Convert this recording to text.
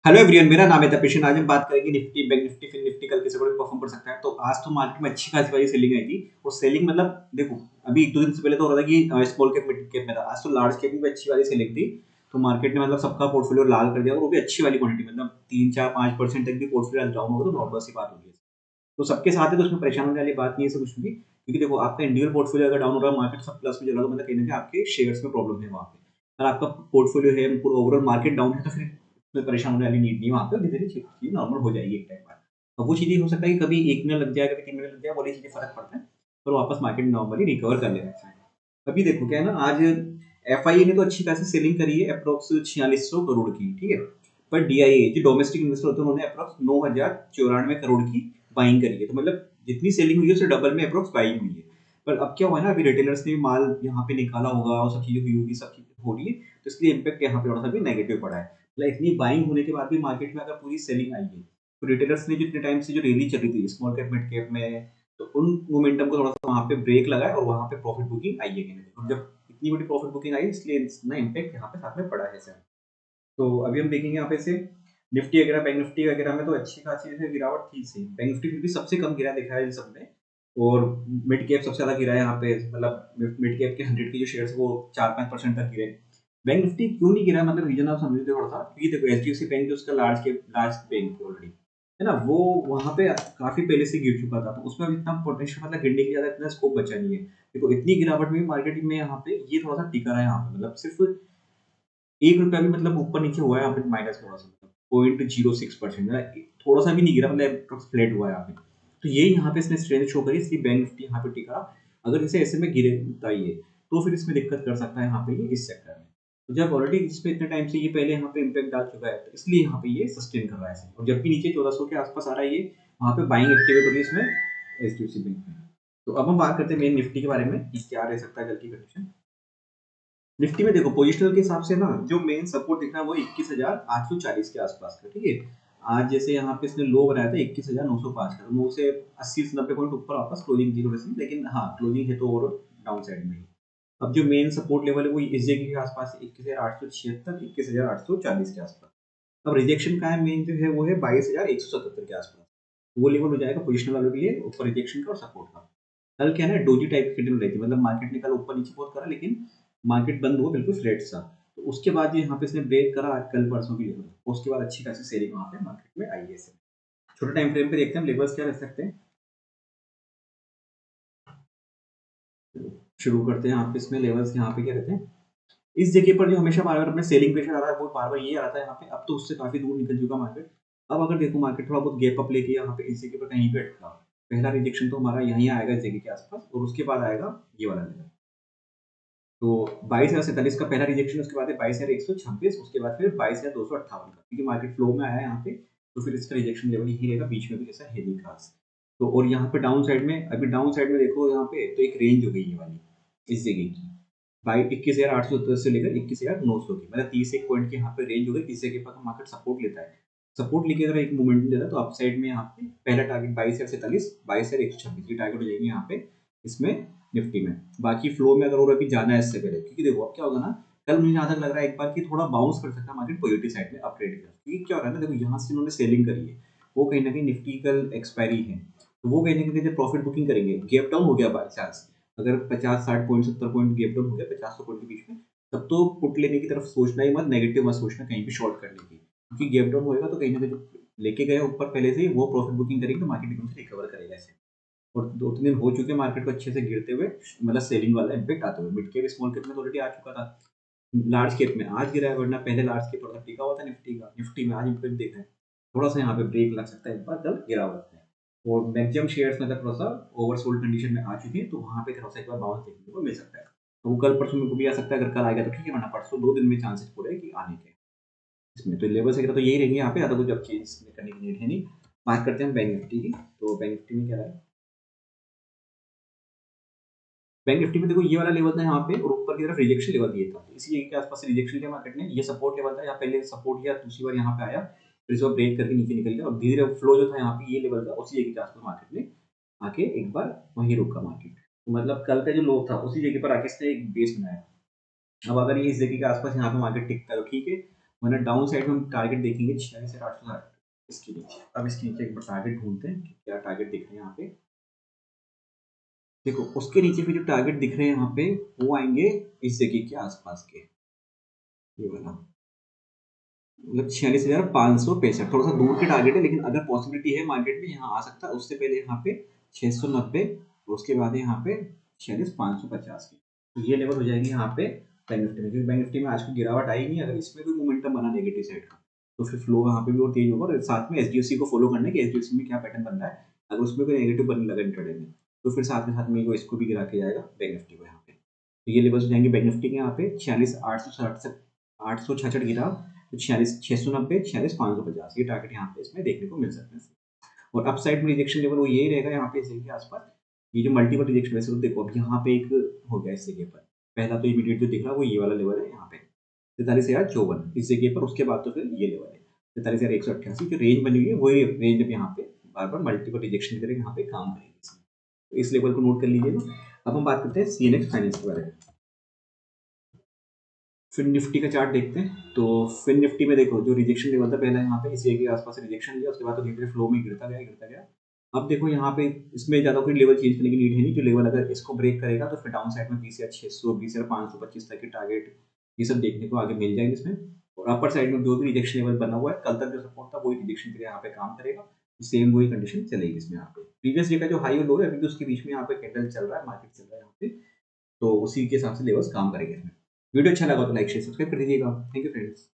Hello everyone, मेरा नाम है तपेशन। आज हम बात करेंगे Nifty, bank Nifty, fin Nifty कल कैसे परफॉर्म कर सकता है। तो आज तो मार्केट में अच्छी खासी वाली सेलिंग आई थी। और सेलिंग मतलब देखो, अभी एक दो दिन से पहले तो हो रहा था कि स्मॉल कैप मिड कैप में था। आज तो लार्ज कैप में भी अच्छी वाली सेलिंग थी। तो मार्केट ने मतलब सबका पोर्टफोलियो लाल कर दिया, और वो भी अच्छी वाली क्वांटिटी, मतलब 3 4 5% तक भी पोर्टफोलियो डाउन होगा तो नॉर्मल सी बात होगी। तो सबके साथ है, तो उसमें परेशान होने वाली बात नहीं है सब कुछ भी। क्योंकि देखो, आपका इंडिविजुअल पोर्टफोलियो अगर डाउन हो रहा है, मार्केट सब प्लस में चल रहा है, तो मतलब कहीं ना कहीं आपके शेयर्स में प्रॉब्लम है वहाँ पे। अगर आपका पोर्टफोलियो है, पूरा ओवरऑल मार्केट डाउन है, तो फिर उसमें परेशान होने वाली नीड नहीं है वहाँ पे। धीरे धीरे चीज़ नॉर्मल हो जाएगी एक टाइम बाद। अब वो चीज़ें हो सकता है कि कभी 1 महीना लग जाए, कभी 3 महीने लग जाए, वाली चीज़ें फ़र्क पड़ता है। और वापस मार्केट नॉर्मली रिकवर कर लेगा। अभी देखो क्या है ना, आज एफआईए ने तो अच्छी खासी सेलिंग करी है, अप्रॉक्स 4600 करोड़ की, ठीक है। पर डीआईए जो डोमेस्टिक इन्वेस्टर होते हैं, उन्होंने अप्रॉक्स 9094 करोड़ की बाइंग करी है। तो मतलब जितनी सेलिंग हुई है उससे डबल में अप्रॉक्स बाइंग हुई है। पर अब क्या हुआ है ना, अभी रिटेलर्स ने भी माल यहाँ पे निकाला होगा और सब चीजें हुई होगी, सब चीजें हो रही है। तो इसलिए इम्पैक्ट यहाँ पे थोड़ा सा भी नेगेटिव पड़ा है। मतलब इतनी बाइंग होने के बाद भी मार्केट में अगर पूरी सेलिंग आई है, तो रिटेलर्स ने जितने टाइम से जो रैली चल रही थी स्मॉल कैप मिड कैप में, तो उन मोमेंटम को थोड़ा सा वहाँ पे ब्रेक लगा है, और वहाँ पे प्रॉफिट बुकिंग आई है कहीं ना कहीं। और जब इतनी बड़ी प्रॉफिट बुकिंग आई, इसलिए इतना इम्पैक्ट यहाँ पे साथ में पड़ा है सर। तो अभी हम देखेंगे यहाँ पे से निफ्टी वगैरह, बैंक निफ्टी वगैरह में तो अच्छी खासी जैसे गिरावट थी सही। बैंक निफ्टी फिर भी सबसे कम गिरा दिखा है इन सब में। और मिड कैप सबसे ज्यादा गिरा है यहाँ पे, मतलब मिड कैप के 100 के जो शेयर्स वो 4 5% तक गिरे। बैंक निफ्टी क्यों नहीं गिरा, मतलब रीजन आप समझते थोड़ा सा। क्योंकि देखो, एचडीएफसी बैंक जो उसका लार्ज बैंक ऑलरेडी है ना, वो वहाँ पे काफी पहले से गिर चुका था। तो उसमें अभी इतना पोटेंशियल, मतलब गिरने की ज्यादा इतना स्कोप बचा नहीं है। देखो, इतनी गिरावट में मार्केट में यहाँ पे ये थोड़ा सा टिका रहा है यहाँ पे, मतलब सिर्फ 1 रुपया भी मतलब ऊपर नीचे हुआ है यहाँ पे, माइनस थोड़ा सा, मतलब 0.06%, थोड़ा सा भी नहीं गिरा, मतलब फ्लैट हुआ है यहाँ पे। तो ये यहाँ पे इसने स्ट्रेंथ शो करी, इसलिए बैंक निफ्टी यहाँ पे टिका। अगर इसे ऐसे में गिरता ही है, तो फिर इसमें दिक्कत कर सकता है यहाँ पे ये इस सेक्टर में। तो जब ऑलरेडी इस पे इतने टाइम से ये पहले यहाँ पे इम्पैक्ट डाल चुका है, तो इसलिए यहाँ पे ये सस्टेन कर रहा है इसे। और जब भी नीचे 1400 के आसपास आ रहा है ये, वहाँ पे बाइंग एक्टिवेट हो रही है इसमें एचडीएफसी बैंक में। तो अब हम बात करते हैं मेन निफ्टी के बारे में कि क्या रह सकता है कल की कंडीशन। निफ्टी में देखो, पोजिशनल के हिसाब से ना जो मेन सपोर्ट दिख रहा है वो 21,840 के आसपास का, ठीक है। आज जैसे यहाँ पे इसने लो बनाया था 21,905 का, तो 9 से 80 से 90 पॉइंट ऊपर वापस क्लोजिंग थी थोड़ी सी, लेकिन हाँ क्लोजिंग है तो ओवरऑल डाउन साइड में ही। अब जो मेन सपोर्ट लेवल है वो इस जगह के आसपास 21,876 21,840 के आसपास। अब रिजेक्शन का है मेन जो है वो है 22,177 के आसपास। वो लेवल हो जाएगा पोजिशनल वालों के लिए ऊपर रिजेक्शन का और सपोर्ट का। कल क्या है ना, डोजी टाइप की रहती है, मतलब मार्केट ने कल ऊपर नीचे बहुत करा, लेकिन मार्केट बंद हुआ बिल्कुल फ्लैट सा। तो उसके बाद ये यहाँ पे इसने ब्रेक करा कल परसों की लेवल, उसके बाद अच्छी खासी सेलिंग वहाँ पे मार्केट में आई है। छोटे टाइम फ्रेम पे देखते हैं लेवल्स क्या रह सकते हैं। शुरू करते हैं यहाँ पे, इसमें लेवल्स यहाँ पे क्या रहते हैं। इस जगह पर जो हमेशा बार बार अपने सेलिंग प्रेशर आ रहा है, वो बार बार ये आता है यहाँ पे। अब तो उससे काफी दूर निकल चुका मार्केट। अब अगर देखो, मार्केट थोड़ा बहुत गैप अप लेके यहाँ पे इस जगह पर कहीं पे अटका, पहला रिजेक्शन तो हमारा यहीं आएगा इस जगह के आसपास, और उसके बाद आएगा ये वाला लेवल। तो 22,047 का पहला रिजेक्शन, उसके बाद है 22,126, उसके बाद फिर 22,258 का, क्योंकि मार्केट फ्लो में आया है यहाँ पे। तो फिर इसका रिजेक्शन लेवल यही रहेगा, बीच में भी ऐसा है नहीं खास। तो और यहाँ पे डाउन साइड में, अभी डाउन साइड में देखो यहाँ पे तो एक रेंज हो गई ये वाली इस जगह की, बाई 21,810 से लेकर 21,900 की, मतलब 30 एक पॉइंट की यहाँ पे रेंज हो गई। इस जगह पर मार्केट सपोर्ट लेता है। सपोर्ट लेके अगर एक मोमेंटम देता है, तो अपसाइड में यहाँ पे पहला टारगेट 22,047, 22,126 ये टारगेट हो जाएंगे यहाँ पे इसमें निफ्टी में। बाकी फ्लो में अगर और अभी जाना है इससे पहले, क्योंकि देखो अब क्या होगा ना, कल मुझे जहाँ तक लग रहा है एक बार कि थोड़ा बाउंस कर सकता है मार्केट पॉजिटिव साइड में अपग्रेड की तरफ। क्योंकि क्या हो रहा है ना, देखो यहाँ से उन्होंने सेलिंग करी है, वो कहीं ना कहीं निफ्टी कल एक्सपायरी है, तो वो कहीं ना कहीं जब प्रॉफिट बुकिंग करेंगे, गैप डाउन हो गया बाई चांस, अगर 50 60 पॉइंट 70 पॉइंट गैप डाउन हो गया 50 पॉइंट के बीच में, तब तो पुट लेने की तरफ सोचना ही मत, नेगेटिव मत सोचना कहीं भी शॉर्ट करने की। क्योंकि गैप डाउन होएगा तो कहीं ना कहीं जो लेके गए ऊपर पहले से ही, वो प्रॉफिट बुकिंग करेंगे तो मार्केट एकदम से रिकवर करेगा ऐसे। और 2 3 दिन हो चुके मार्केट को अच्छे से गिरते हुए, मतलब सेलिंग वाला इम्पैक्ट आते हुए। मिड कैप स्मॉल कैप में तो ऑलरेडी आ चुका था, लार्ज कैप में आज गिरा है, वरना पहले लार्ज कैप थोड़ा सा टिका हुआ था निफ्टी का। निफ्टी में आज इम्पैक्ट देखा है, थोड़ा सा यहाँ पे ब्रेक लग सकता है एक बार, कल गिरा हुआ है। और मैक्सिमम शेयर्स मतलब थोड़ा सा ओवरसोल्ड कंडीशन में आ चुके हैं, तो वहाँ पे थोड़ा सा एक बार बाउंस देखने को मिल सकता है। तो वो कल परसों में को भी आ सकता है, अगर कल आएगा तो ठीक है, वरना परसों 2 दिन में चांसेस पूरे कि आने के। इसमें तो लेवल्स वगैरह तो यही रहेंगे यहाँ पे, ज़्यादा कुछ अब चेंज करने की नीड है नहीं। बात करते हैं हम बैंक निफ्टी की। तो बैंक निफ्टी में क्या रहा है, बैंक निफ्टी में देखो ये वाला लेवल था यहाँ पे, और ऊपर की तरफ रिजेक्शन लेवल दिया था, तो इसी के आसपास से रिजेक्शन लिया मार्केट ने। ये सपोर्ट लेवल था, यहाँ पहले सपोर्ट किया, दूसरी बार यहाँ पे आया, फिर इसको ब्रेक करके नीचे निकल गया, और धीरे धीरे फ्लो जो था यहाँ पे ये लेवल था, उसी जगह के आसपास मार्केट ने आके एक बार वहीं रुका मार्केट। तो मतलब कल का जो लो था उसी जगह पर आके इसने एक बेस बनाया। अब अगर ये इस जगह के आसपास यहाँ पे मार्केट टिकता है तो ठीक है, वरना डाउन साइड में हम टारगेट देखेंगे 46,860 इसके नीचे। अब इसके नीचे एक बार टारगेट ढूंढते हैं कि क्या टारगेट दिख रहे हैं यहाँ पे। देखो उसके नीचे फिर जो टारगेट दिख रहे हैं यहाँ पे वो आएंगे इस जगह के आसपास के, ये वाला मतलब 46,565। थोड़ा सा दूर के टारगेट है, लेकिन अगर पॉसिबिलिटी है मार्केट में यहाँ आ सकता है। उससे पहले यहाँ पे 690, उसके बाद यहाँ पे 46,550 की, तो ये लेवल हो जाएगी यहाँ पे बैंक निफ्टी में। क्योंकि बैंक निफ्टी में आज की गिरावट आई नहीं, अगर इसमें कोई मोमेंटम बना नेगेटिव साइड का तो फिर फ्लो यहाँ पे भी और तेज होगा। और साथ में एचडीएफसी को फॉलो करना है कि एचडीएफसी में क्या पैटर्न बन रहा है। अगर उसमें कोई नेगेटिव बनने लगा इंट्राडे में तो फिर साथ में वो इसको भी गिरा के जाएगा बैंक निफ्टी को यहाँ पे। तो ये लेवल्स हो जाएंगे बैंक निफ्टी के यहाँ पे 46,860 से 866 गिरा, तो 46,690, 46,550 ये टारगेट यहाँ पे इसमें देखने को मिल सकते हैं। और अप साइड में रिजेक्शन लेवल वो यही रहेगा यहाँ पे इसी के आसपास। ये जो मल्टीपल रिजेक्शन वैसे तो देखो अब यहाँ पे एक हो गया इस जगह पर, पहला तो इमीडिएट जो दिख रहा है वो ये वाला लेवल है यहाँ पे 43,054 इस जगह पर। उसके बाद तो फिर ये लेवल है 43,188, जो रेंज बनी हुई है वही रेंज अब यहाँ पे बार बार मल्टीपल रिजेक्शन करके यहाँ पे काम करेंगे इसमें। तो इस लेवल को नोट कर लीजिएगा। अब हम बात करते हैं सीएनएक्स फाइनेंस के बारे में। फिन निफ्टी का चार्ट देखते हैं। तो फिन निफ्टी में देखो जो रिजेक्शन लेवल था पहला यहाँ पे इसी के आसपास रिजेक्शन लिया, उसके बाद तो धीरे धीरे फ्लो में गिरता गया। अब देखो यहाँ पे इसमें ज़्यादा कोई लेवल चेंज करने की नीड है नहीं। जो लेवल अगर इसको ब्रेक करेगा तो फिर डाउन साइड में 20,600, 20,525 तक के टारगेट ये सब देखने को आगे मिल जाएंगे इसमें। और अपर साइड में जो भी रिजेक्शन लेवल बना हुआ है कल तक जो सपोर्ट था वही रिजेक्शन के लिए यहाँ पे काम करेगा। सेम वही कंडीशन चलेगी इसमें यहाँ पे। प्रीवियस डे का जो हाई और लो है अभी तो उसके बीच में यहाँ पे कैंडल चल रहा है, मार्केट चल रहा है यहाँ पे, तो उसी के हिसाब से लेवल्स काम करेंगे इसमें। वीडियो अच्छा लगा तो लाइक शेयर सब्सक्राइब कर दीजिएगा। Thank you friends.